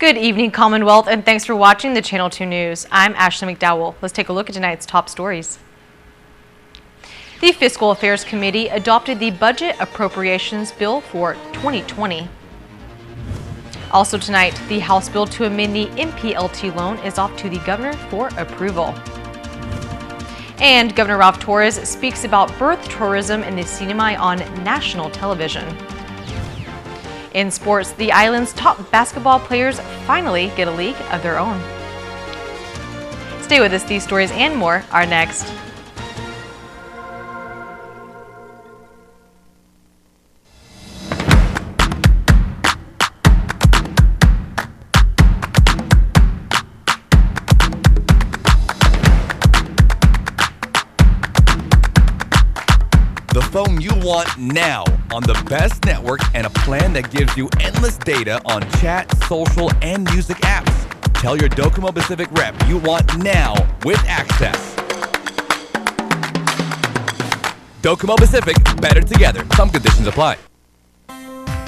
Good evening, Commonwealth, and thanks for watching the Channel 2 News. I'm Ashley McDowell. Let's take a look at tonight's top stories. The Fiscal Affairs Committee adopted the Budget Appropriations Bill for 2020. Also tonight, the House bill to amend the MPLT loan is off to the governor for approval. And Governor Ralph Torres speaks about birth tourism in the CNMI on national television. In sports, the island's top basketball players finally get a league of their own. Stay with us, these stories and more are next. The phone you want now on the best network and a plan that gives you endless data on chat, social, and music apps. Tell your Docomo Pacific rep you want now with access. Docomo Pacific, better together. Some conditions apply.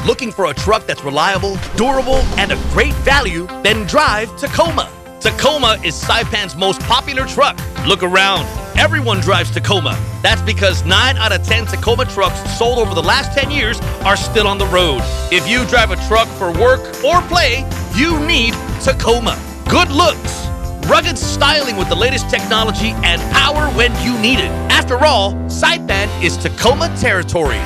Looking for a truck that's reliable, durable, and a great value? Then drive Tacoma. Tacoma is Saipan's most popular truck. Look around. Everyone drives Tacoma. That's because 9 out of 10 Tacoma trucks sold over the last 10 years are still on the road. If you drive a truck for work or play, you need Tacoma. Good looks, rugged styling with the latest technology, and power when you need it. After all, Saipan is Tacoma territory.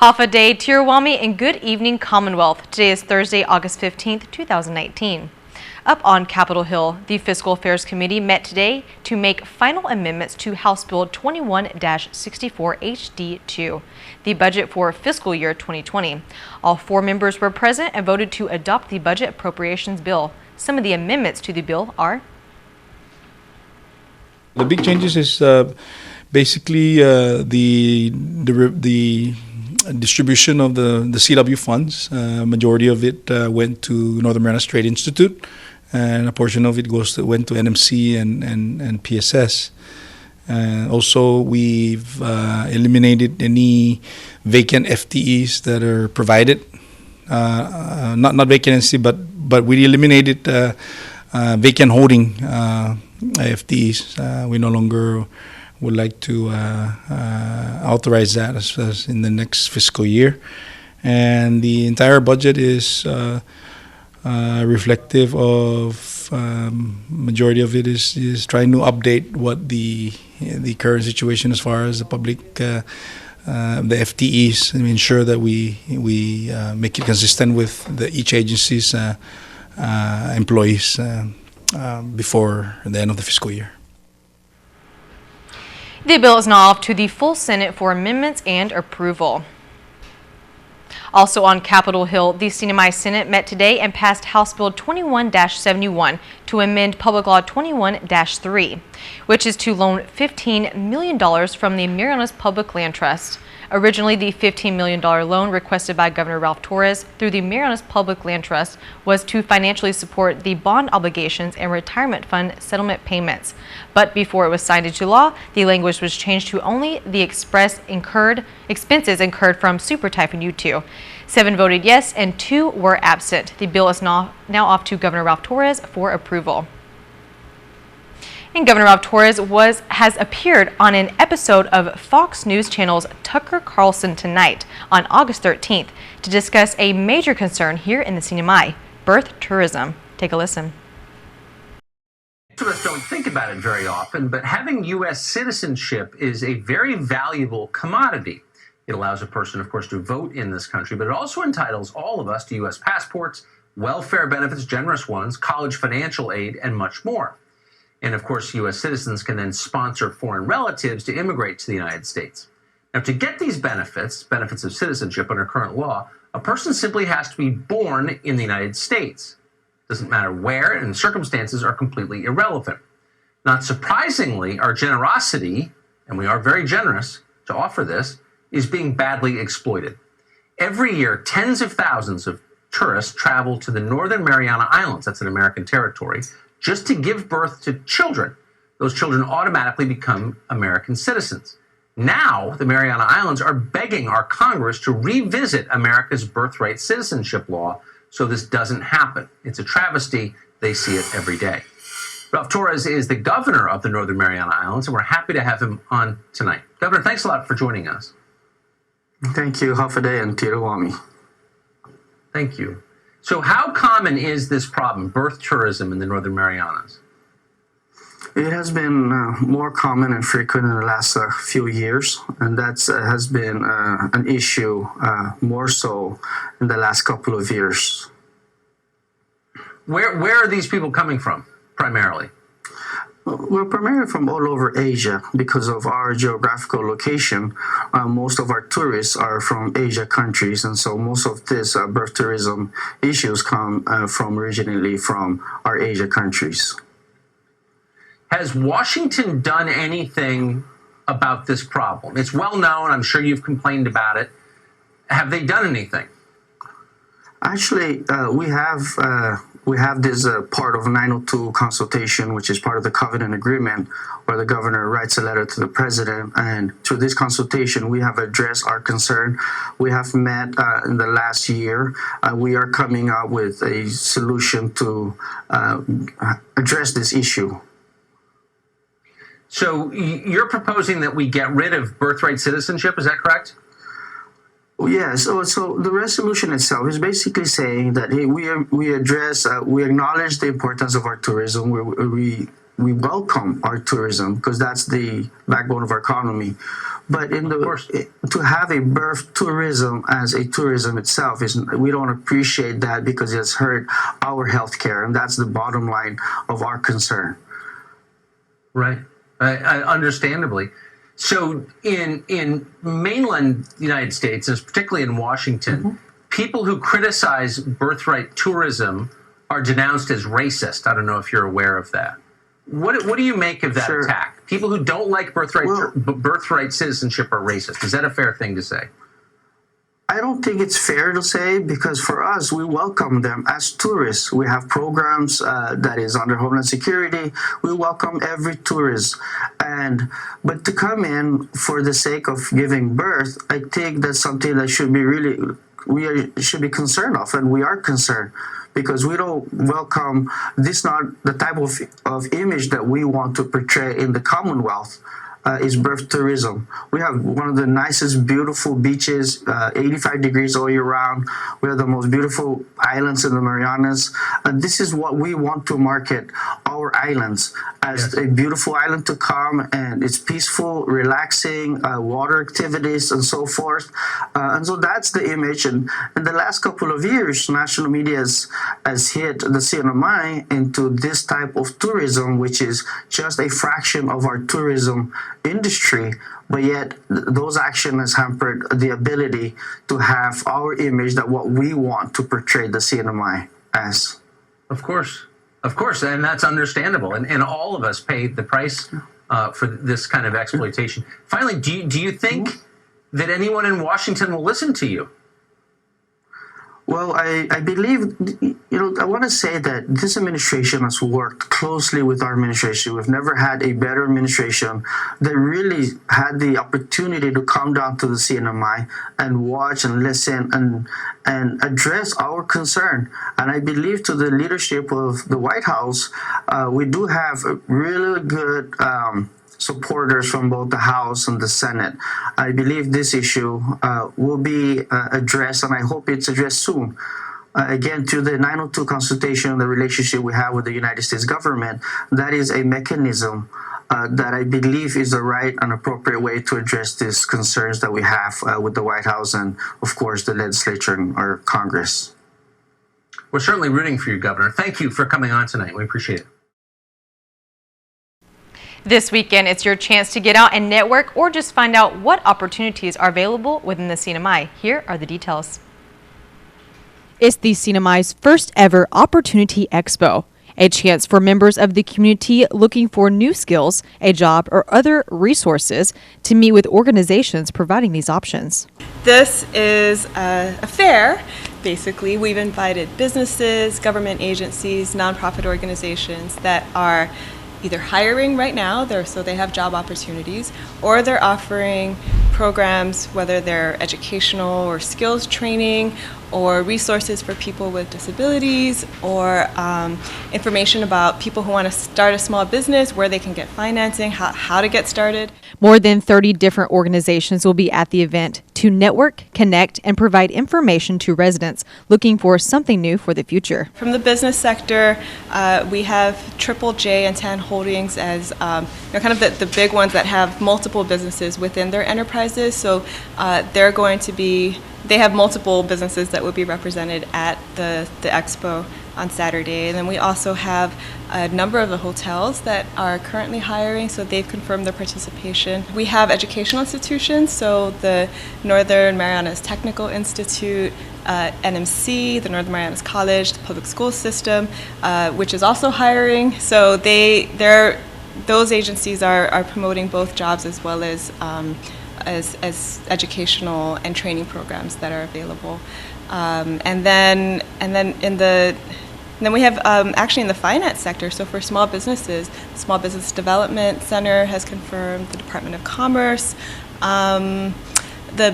Hafa Day, Tirawami, and good evening, Commonwealth. Today is Thursday, August 15th, 2019. Up on Capitol Hill, the Fiscal Affairs Committee met today to make final amendments to House Bill 21-64 HD2, the budget for fiscal year 2020. All 4 members were present and voted to adopt the budget appropriations bill. Some of the amendments to the bill are: the big changes is basically the distribution of the CW funds. Majority of it went to Northern Marianas Trade Institute, and a portion of it went to NMC and PSS. Also, we've eliminated any vacant FTEs that are provided. Not vacancy, but we eliminated vacant holding FTEs. We no longer would like to authorize that as in the next fiscal year. And the entire budget is reflective of majority of it is trying to update what the current situation as far as the public the FTEs, and ensure that we make it consistent with each agency's employees before the end of the fiscal year. The bill is now off to the full Senate for amendments and approval. Also on Capitol Hill, the CNMI Senate met today and passed House Bill 21-71 to amend Public Law 21-3, which is to loan $15 million from the Marianas Public Land Trust. Originally, the $15 million loan requested by Governor Ralph Torres through the Marianas Public Land Trust was to financially support the bond obligations and retirement fund settlement payments. But before it was signed into law, the language was changed to only the expenses incurred from Super Typhoon U2. 7 voted yes and 2 were absent. The bill is now off to Governor Ralph Torres for approval. And Governor Ralph Torres has appeared on an episode of Fox News Channel's Tucker Carlson Tonight on August 13th to discuss a major concern here in the CNMI, birth tourism. Take a listen. Most of us don't think about it very often, but having U.S. citizenship is a very valuable commodity. It allows a person, of course, to vote in this country, but it also entitles all of us to U.S. passports, welfare benefits, generous ones, college financial aid, and much more. And of course, U.S. citizens can then sponsor foreign relatives to immigrate to the United States. Now, to get these benefits of citizenship under current law, a person simply has to be born in the United States. Doesn't matter where, and circumstances are completely irrelevant. Not surprisingly, our generosity, and we are very generous to offer this, is being badly exploited. Every year, tens of thousands of tourists travel to the Northern Mariana Islands, that's an American territory, just to give birth to children. Those children automatically become American citizens. Now, the Mariana Islands are begging our Congress to revisit America's birthright citizenship law so this doesn't happen. It's a travesty. They see it every day. Ralph Torres is the governor of the Northern Mariana Islands, and we're happy to have him on tonight. Governor, thanks a lot for joining us. Thank you, Hafade and Tirawami. Thank you. So how common is this problem, birth tourism in the Northern Marianas? It has been more common and frequent in the last few years, and that has been an issue more so in the last couple of years. Where are these people coming from, primarily? We're primarily from all over Asia because of our geographical location. Most of our tourists are from Asia countries, and so most of this birth tourism issues come from originally from our Asia countries. Has Washington done anything about this problem? It's well known. I'm sure you've complained about it. Have they done anything? Actually, we have this part of 902 consultation, which is part of the covenant agreement, where the governor writes a letter to the president. And through this consultation, we have addressed our concern. We have met in the last year. We are coming up with a solution to address this issue. So you're proposing that we get rid of birthright citizenship, is that correct? Yeah, so the resolution itself is basically saying that, hey, we acknowledge the importance of our tourism. We welcome our tourism because that's the backbone of our economy. But to have a birth tourism as a tourism itself, we don't appreciate that because it's hurt our healthcare, and that's the bottom line of our concern. Right. Understandably. So in mainland United States, and particularly in Washington, people who criticize birthright tourism are denounced as racist. I don't know if you're aware of that. What do you make of that attack? People who don't like birthright citizenship are racist. Is that a fair thing to say? I don't think it's fair to say, because for us, we welcome them as tourists. We have programs that is under Homeland Security. We welcome every tourist. But to come in for the sake of giving birth, I think that's something that should be should be concerned of, and we are concerned, because we don't welcome this. Not the type of image that we want to portray in the Commonwealth. Is birth tourism. We have one of the nicest, beautiful beaches, 85 degrees all year round. We have the most beautiful islands in the Marianas. This is what we want to market our islands as a beautiful island to come, and it's peaceful, relaxing, water activities, and so forth. And so that's the image. And in the last couple of years, national media has hit the CNMI into this type of tourism, which is just a fraction of our tourism industry, but yet those actions has hampered the ability to have our image, that what we want to portray the CNMI as. Of course, and that's understandable, and all of us pay the price for this kind of exploitation. Finally, do you think that anyone in Washington will listen to you? Well, I believe, I want to say that this administration has worked closely with our administration. We've never had a better administration that really had the opportunity to come down to the CNMI and watch and listen and address our concern. And I believe to the leadership of the White House, we do have a really good supporters from both the House and the Senate. I believe this issue will be addressed, and I hope it's addressed soon. Again, through the 902 consultation, the relationship we have with the United States government, that is a mechanism that I believe is the right and appropriate way to address these concerns that we have with the White House and, of course, the legislature and our Congress. We're certainly rooting for you, Governor. Thank you for coming on tonight. We appreciate it. This weekend, it's your chance to get out and network or just find out what opportunities are available within the CNMI. Here are the details. It's the CNMI's first ever Opportunity Expo, a chance for members of the community looking for new skills, a job, or other resources to meet with organizations providing these options. This is a fair. Basically, we've invited businesses, government agencies, nonprofit organizations that are either hiring right now, so they have job opportunities, or they're offering programs, whether they're educational or skills training, or resources for people with disabilities, or information about people who want to start a small business, where they can get financing, how to get started. More than 30 different organizations will be at the event to network, connect, and provide information to residents looking for something new for the future. From the business sector, we have Triple J and Tan Holdings as kind of the big ones that have multiple businesses within their enterprises. So they're going to be, they have multiple businesses that would be represented at the expo on Saturday. And then we also have a number of the hotels that are currently hiring, so they've confirmed their participation. We have educational institutions, so the Northern Marianas Technical Institute, NMC, the Northern Marianas College, the public school system, which is also hiring. So those agencies are promoting both jobs as well as educational and training programs that are available. And then we have actually in the finance sector, so for small businesses, the Small Business Development Center has confirmed, the Department of Commerce, the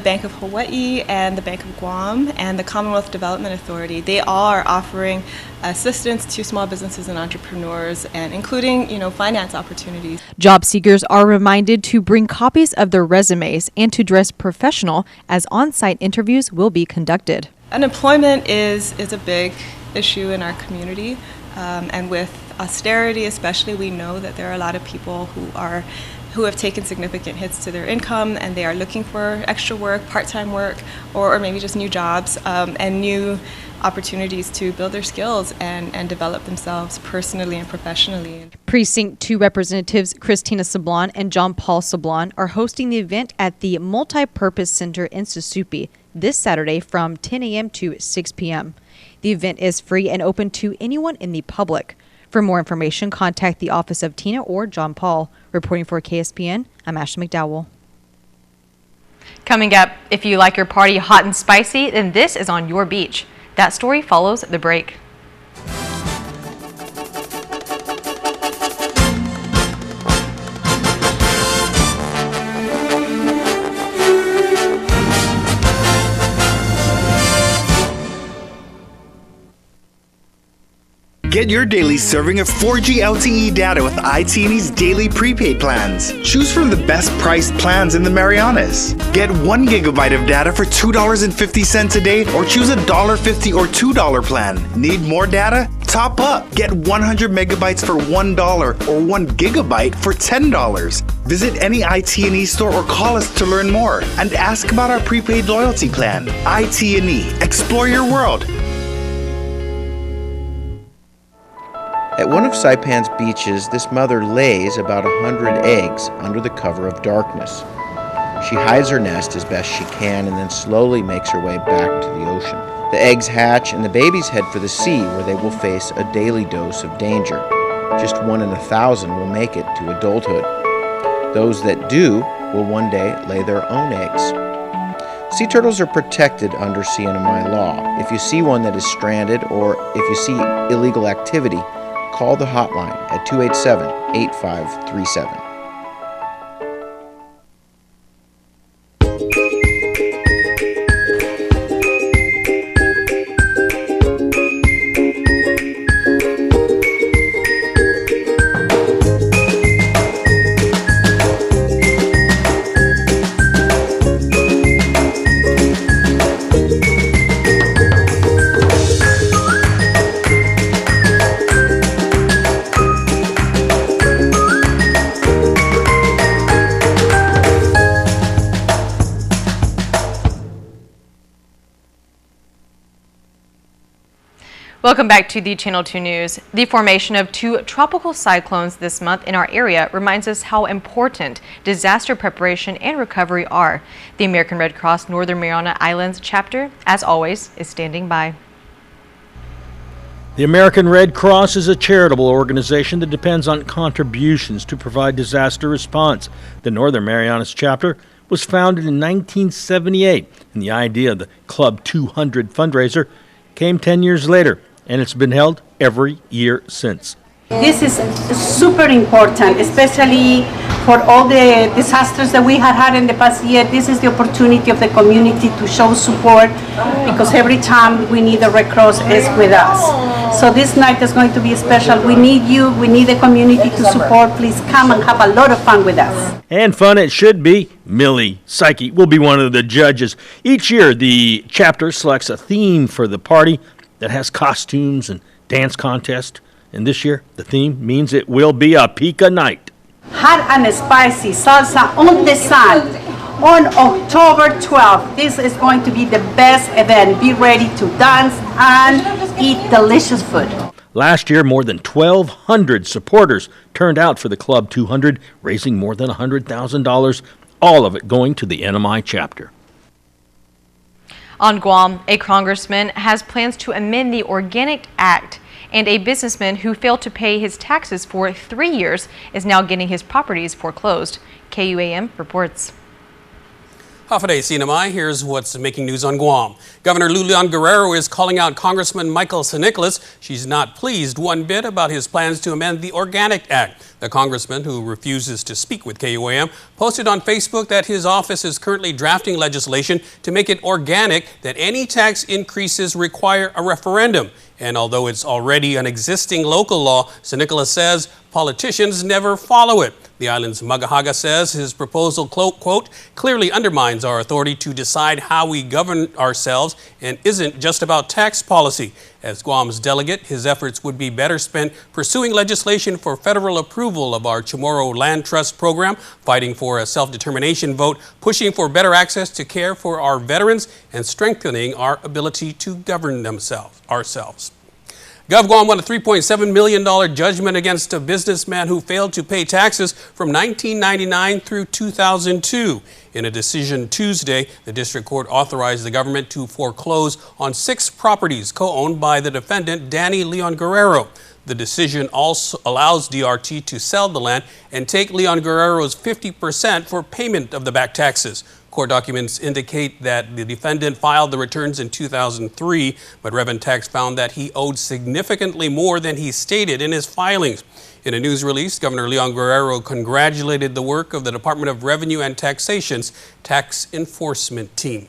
Bank of Hawaii and the Bank of Guam and the Commonwealth Development Authority. They are offering assistance to small businesses and entrepreneurs, and including, finance opportunities. Job seekers are reminded to bring copies of their resumes and to dress professional as on-site interviews will be conducted. Unemployment is a big issue in our community, and with austerity especially, we know that there are a lot of people who have taken significant hits to their income, and they are looking for extra work, part-time work, or maybe just new jobs and new opportunities to build their skills and develop themselves personally and professionally. Precinct 2 representatives Christina Sablon and John Paul Sablon are hosting the event at the Multi-Purpose Center in Susupe this Saturday from 10 a.m. to 6 p.m. The event is free and open to anyone in the public. For more information, contact the office of Tina or John Paul. Reporting for KSPN, I'm Ashley McDowell. Coming up, if you like your party hot and spicy, then this is on your beach. That story follows the break. Get your daily serving of 4G LTE data with IT&E's daily prepaid plans. Choose from the best priced plans in the Marianas. Get 1 gigabyte of data for $2.50 a day, or choose a $1.50 or $2 plan. Need more data? Top up. Get 100 megabytes for $1 or 1 gigabyte for $10. Visit any IT&E store or call us to learn more and ask about our prepaid loyalty plan. IT&E. Explore your world. At one of Saipan's beaches, this mother lays about 100 eggs under the cover of darkness. She hides her nest as best she can and then slowly makes her way back to the ocean. The eggs hatch and the babies head for the sea, where they will face a daily dose of danger. Just 1 in 1,000 will make it to adulthood. Those that do will one day lay their own eggs. Sea turtles are protected under CNMI law. If you see one that is stranded, or if you see illegal activity, call the hotline at 287-8537. Welcome back to the Channel 2 News. The formation of 2 tropical cyclones this month in our area reminds us how important disaster preparation and recovery are. The American Red Cross Northern Mariana Islands chapter, as always, is standing by. The American Red Cross is a charitable organization that depends on contributions to provide disaster response. The Northern Marianas chapter was founded in 1978, and the idea of the Club 200 fundraiser came 10 years later, and it's been held every year since. This is super important, especially for all the disasters that we have had in the past year. This is the opportunity of the community to show support, because every time we need the Red Cross is with us. So this night is going to be special. We need you, we need the community to support. Please come and have a lot of fun with us. And fun it should be. Millie Psyche will be one of the judges. Each year, the chapter selects a theme for the party that has costumes and dance contest. And this year, the theme means it will be a pica night. Hot and spicy salsa on the sun on October 12th. This is going to be the best event. Be ready to dance and eat delicious food. Last year, more than 1,200 supporters turned out for the Club 200, raising more than $100,000, all of it going to the CNMI chapter. On Guam, a congressman has plans to amend the Organic Act, and a businessman who failed to pay his taxes for 3 years is now getting his properties foreclosed. KUAM reports. Half a day, CNMI. Here's what's making news on Guam. Governor Leon Guerrero is calling out Congressman Michael San Nicolas. She's not pleased one bit about his plans to amend the Organic Act. The congressman, who refuses to speak with KUAM, posted on Facebook that his office is currently drafting legislation to make it organic that any tax increases require a referendum. And although it's already an existing local law, San Nicolas says politicians never follow it. The island's Magahaga says his proposal, quote, clearly undermines our authority to decide how we govern ourselves and isn't just about tax policy. As Guam's delegate, his efforts would be better spent pursuing legislation for federal approval of our Chamorro Land Trust program, fighting for a self-determination vote, pushing for better access to care for our veterans, and strengthening our ability to govern ourselves. GovGuam won a $3.7 million judgment against a businessman who failed to pay taxes from 1999 through 2002. In a decision Tuesday, the district court authorized the government to foreclose on 6 properties co-owned by the defendant, Danny Leon Guerrero. The decision also allows DRT to sell the land and take Leon Guerrero's 50% for payment of the back taxes. Court documents indicate that the defendant filed the returns in 2003, but Revenue Tax found that he owed significantly more than he stated in his filings. In a news release, Governor Leon Guerrero congratulated the work of the Department of Revenue and Taxation's tax enforcement team.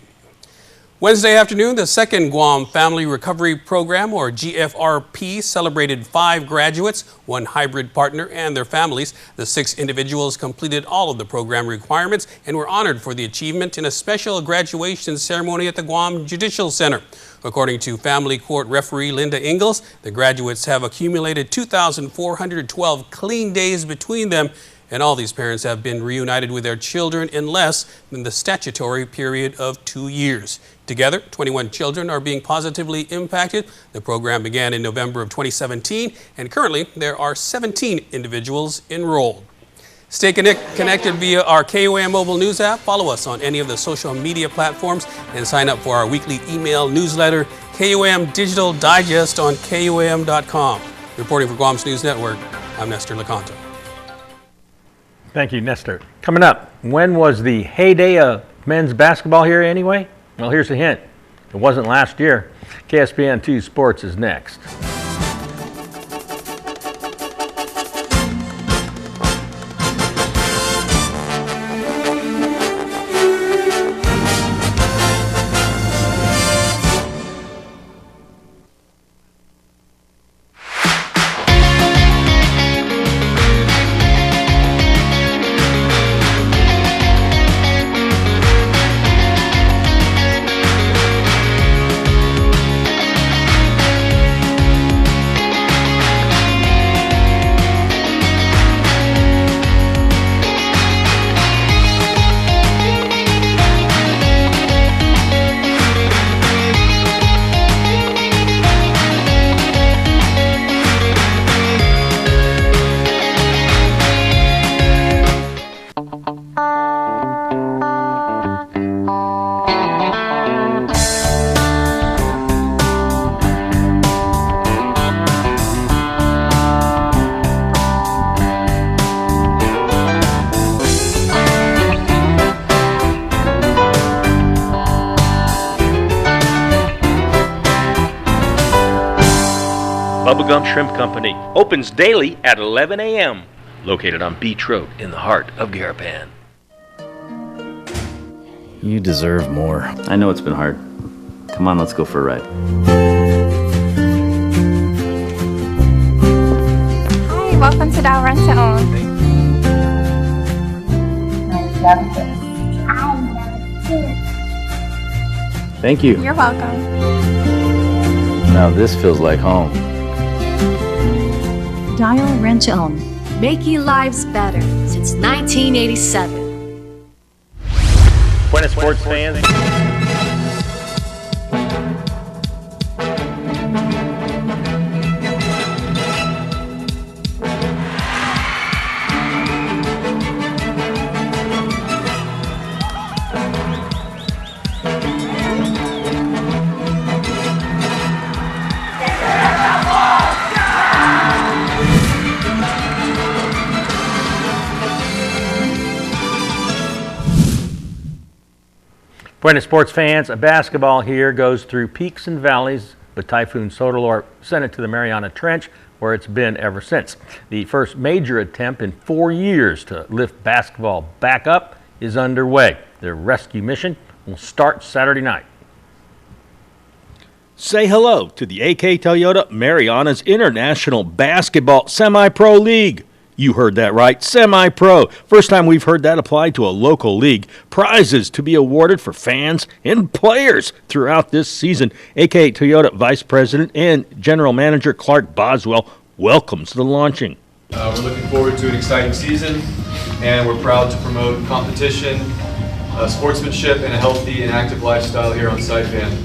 Wednesday afternoon, the second Guam Family Recovery Program, or GFRP, celebrated 5 graduates, 1 hybrid partner, and their families. The 6 individuals completed all of the program requirements and were honored for the achievement in a special graduation ceremony at the Guam Judicial Center. According to Family Court referee Linda Ingalls, the graduates have accumulated 2,412 clean days between them, and all these parents have been reunited with their children in less than the statutory period of 2 years. Together, 21 children are being positively impacted. The program began in November of 2017, and currently there are 17 individuals enrolled. Stay connected via our KUAM mobile news app. Follow us on any of the social media platforms and sign up for our weekly email newsletter, KUAM Digital Digest on KUAM.com. Reporting for Guam's News Network, I'm Nestor LeConto. Thank you, Nestor. Coming up, when was the heyday of men's basketball here anyway? Well, here's a hint. It wasn't last year. KSPN2 Sports is next. Bubblegum Shrimp Company opens daily at 11 a.m. Located on Beach Road in the heart of Garapan. You deserve more. I know it's been hard. Come on, let's go for a ride. Hi, welcome to Dow Rent to Own. Thank you. You're welcome. Now this feels like home. Dial Rent to Own, making lives better since 1987. Buenas sports fans. Buenas sports fans, basketball here goes through peaks and valleys, but Typhoon Sotalor sent it to the Mariana Trench, where it's been ever since. The first major attempt in 4 years to lift basketball back up is underway. Their rescue mission will start Saturday night. Say hello to the AK Toyota Marianas International Basketball Semi-Pro League. You heard that right, semi-pro. First time we've heard that applied to a local league. Prizes to be awarded for fans and players throughout this season. AK Toyota Vice President and General Manager Clark Boswell welcomes the launching. We're looking forward to an exciting season, and we're proud to promote competition, sportsmanship, and a healthy and active lifestyle here on Saipan.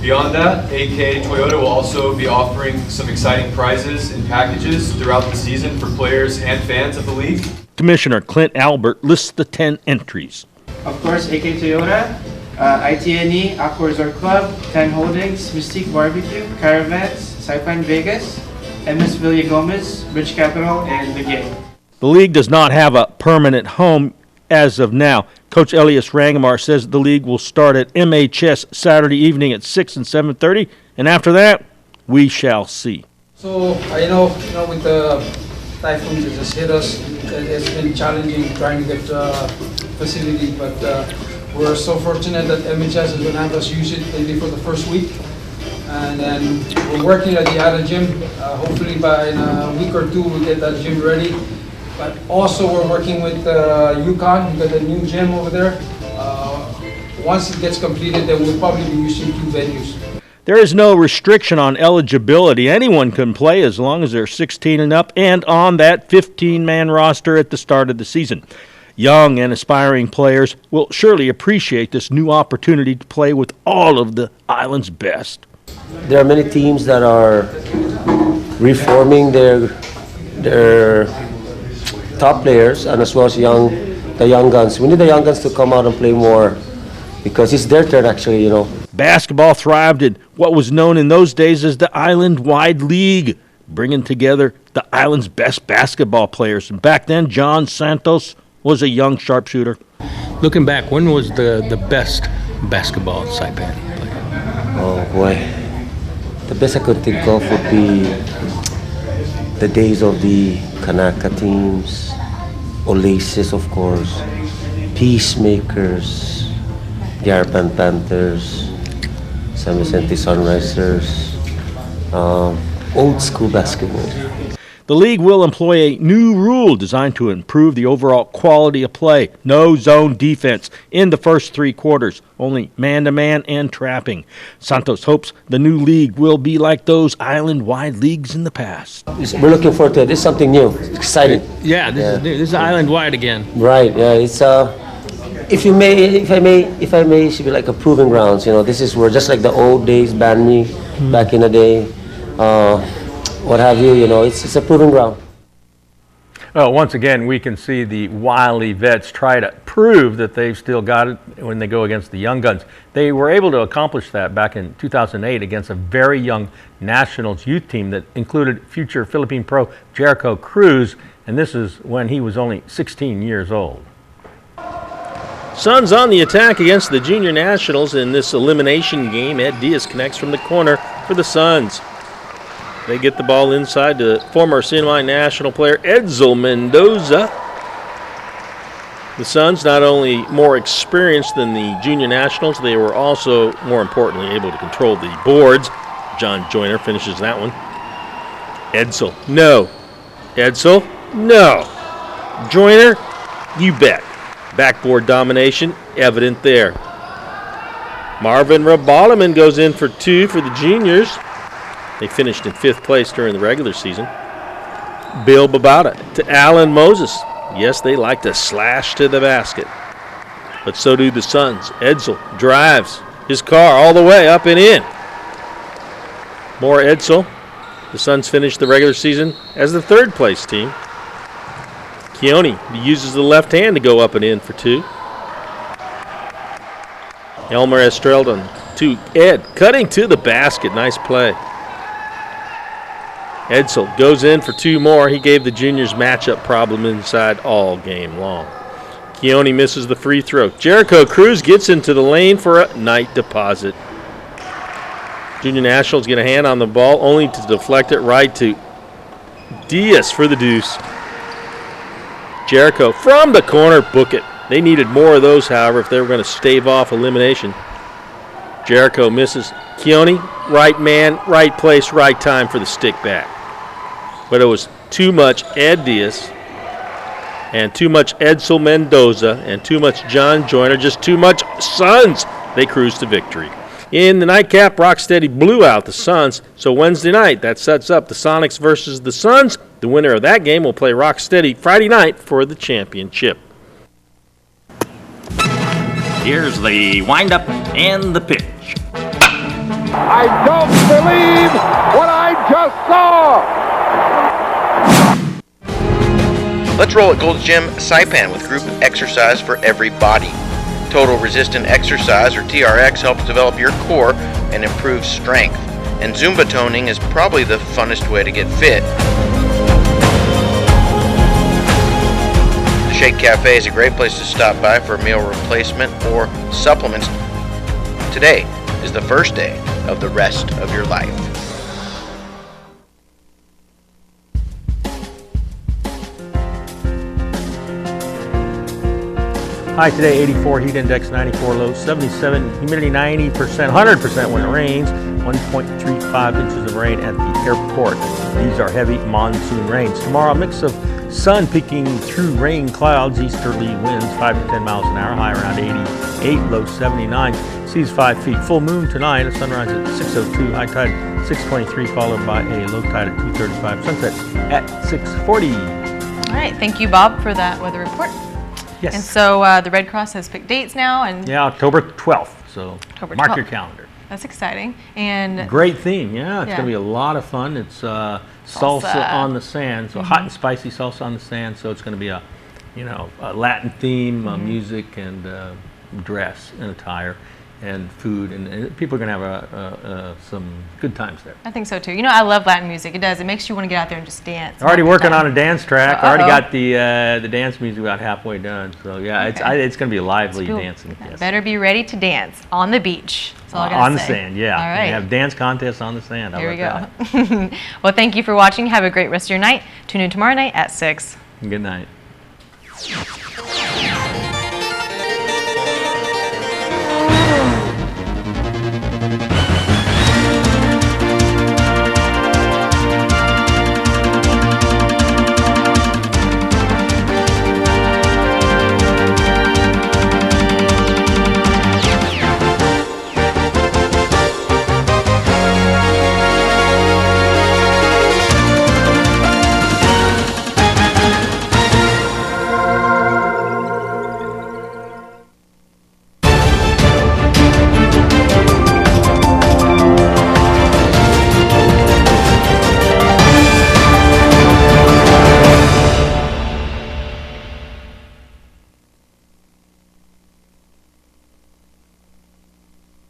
Beyond that, AK Toyota will also be offering some exciting prizes and packages throughout the season for players and fans of the league. Commissioner Clint Albert lists the 10 entries. Of course, AK Toyota, ITNE, Aqua Resort Club, 10 Holdings, Mystique Barbecue, Caravans, Saipan Vegas, MS Villa Gomez, Bridge Capital, and The Game. The league does not have a permanent home as of now. Coach Elias Rangamar says the league will start at MHS Saturday evening at 6 and 7:30, and after that, we shall see. So I know with the typhoons that just hit us, it's been challenging trying to get facility, but we're so fortunate that MHS is going to have us use it maybe for the first week, and then we're working at the other gym. Hopefully by a week or two we'll get that gym ready. But also we're working with UConn, we've got a new gym over there. Once it gets completed, then we'll probably be using 2 venues. There is no restriction on eligibility. Anyone can play as long as they're 16 and up and on that 15-man roster at the start of the season. Young and aspiring players will surely appreciate this new opportunity to play with all of the island's best. There are many teams that are reforming their top players, and as well as the young guns. We need the young guns to come out and play more because it's their turn actually, Basketball thrived in what was known in those days as the Island-wide League, bringing together the island's best basketball players. And back then, John Santos was a young sharpshooter. Looking back, when was the best basketball Saipan played? Oh boy, the best I could think of would be the days of the Kanaka teams, Oasis of course, Peacemakers, Garapan Panthers, San Vicente Sunrisers, old school basketball. The league will employ a new rule designed to improve the overall quality of play. No zone defense in the first 3 quarters, only man-to-man and trapping. Santos hopes the new league will be like those island-wide leagues in the past. We're looking forward to it. This is something new. It's exciting. Yeah, this is new. This is island-wide again. Right. Yeah. It's if I may, it should be like a proving grounds. This is where just like the old days, Banmi, back in the day. What have you, it's a proving ground. Well, once again, we can see the wily vets try to prove that they've still got it when they go against the young guns. They were able to accomplish that back in 2008 against a very young Nationals youth team that included future Philippine pro Jericho Cruz, and this is when he was only 16 years old. Suns on the attack against the Junior Nationals in this elimination game. Ed Diaz connects from the corner for the Suns. They get the ball inside to former CNMI national player Edsel Mendoza. The Suns, not only more experienced than the junior nationals, they were also, more importantly, able to control the boards. John Joyner finishes that one. Edsel, no. Edsel, no. Joyner, you bet. Backboard domination, evident there. Marvin Rabalaman goes in for 2 for the juniors. They finished in 5th place during the regular season. Bill Babata to Alan Moses. Yes, they like to slash to the basket. But so do the Suns. Edsel drives his car all the way up and in. More Edsel. The Suns finished the regular season as the 3rd place team. Keone uses the left hand to go up and in for 2. Elmer Estrella to Ed, cutting to the basket. Nice play. Edsel goes in for 2 more. He gave the juniors matchup problem inside all game long. Keone misses the free throw. Jericho Cruz gets into the lane for a night deposit. Junior Nationals get a hand on the ball, only to deflect it right to Diaz for the deuce. Jericho from the corner, book it. They needed more of those, however, if they were going to stave off elimination. Jericho misses. Keone, right man, right place, right time for the stick back. But it was too much Ed Diaz and too much Edsel Mendoza and too much John Joyner, just too much Suns. They cruised to victory. In the nightcap, Rocksteady blew out the Suns. So Wednesday night, that sets up the Sonics versus the Suns. The winner of that game will play Rocksteady Friday night for the championship. Here's the windup and the pitch. I don't believe what I just saw! Let's roll at Gold's Gym Saipan with group exercise for every body. Total Resistant Exercise, or TRX, helps develop your core and improve strength. And Zumba toning is probably the funnest way to get fit. The Shake Cafe is a great place to stop by for a meal replacement or supplements. Today is the first day of the rest of your life. High today, 84, heat index 94, low 77, humidity 90%, 100% when it rains, 1.35 inches of rain at the airport. These are heavy monsoon rains. Tomorrow, a mix of sun peeking through rain clouds, easterly winds 5 to 10 miles an hour, high around 88, low 79, seas 5 feet. Full moon tonight, a sunrise at 6:02, high tide 6:23, followed by a low tide at 2:35, sunset at 6:40. All right, thank you, Bob, for that weather report. Yes. And so the Red Cross has picked dates now, and yeah, October 12th. So October mark 12th. your calendar. That's exciting. And great theme, yeah. It's yeah. going to be a lot of fun. It's salsa on the sand, so hot and spicy salsa on the sand. So it's going to be a Latin theme, music and dress and attire and food, and people are going to have some good times there. I think so too. You know, I love Latin music. It does. It makes you want to get out there and just dance. Already working on a dance track. Already got the dance music about halfway done. So yeah, it's going to be a lively dancing. Yes. Better be ready to dance on the beach. That's all I gotta on the say. sand, yeah. All right. We have dance contests on the sand. Here we go. Well, thank you for watching. Have a great rest of your night. Tune in tomorrow night at 6. Good night.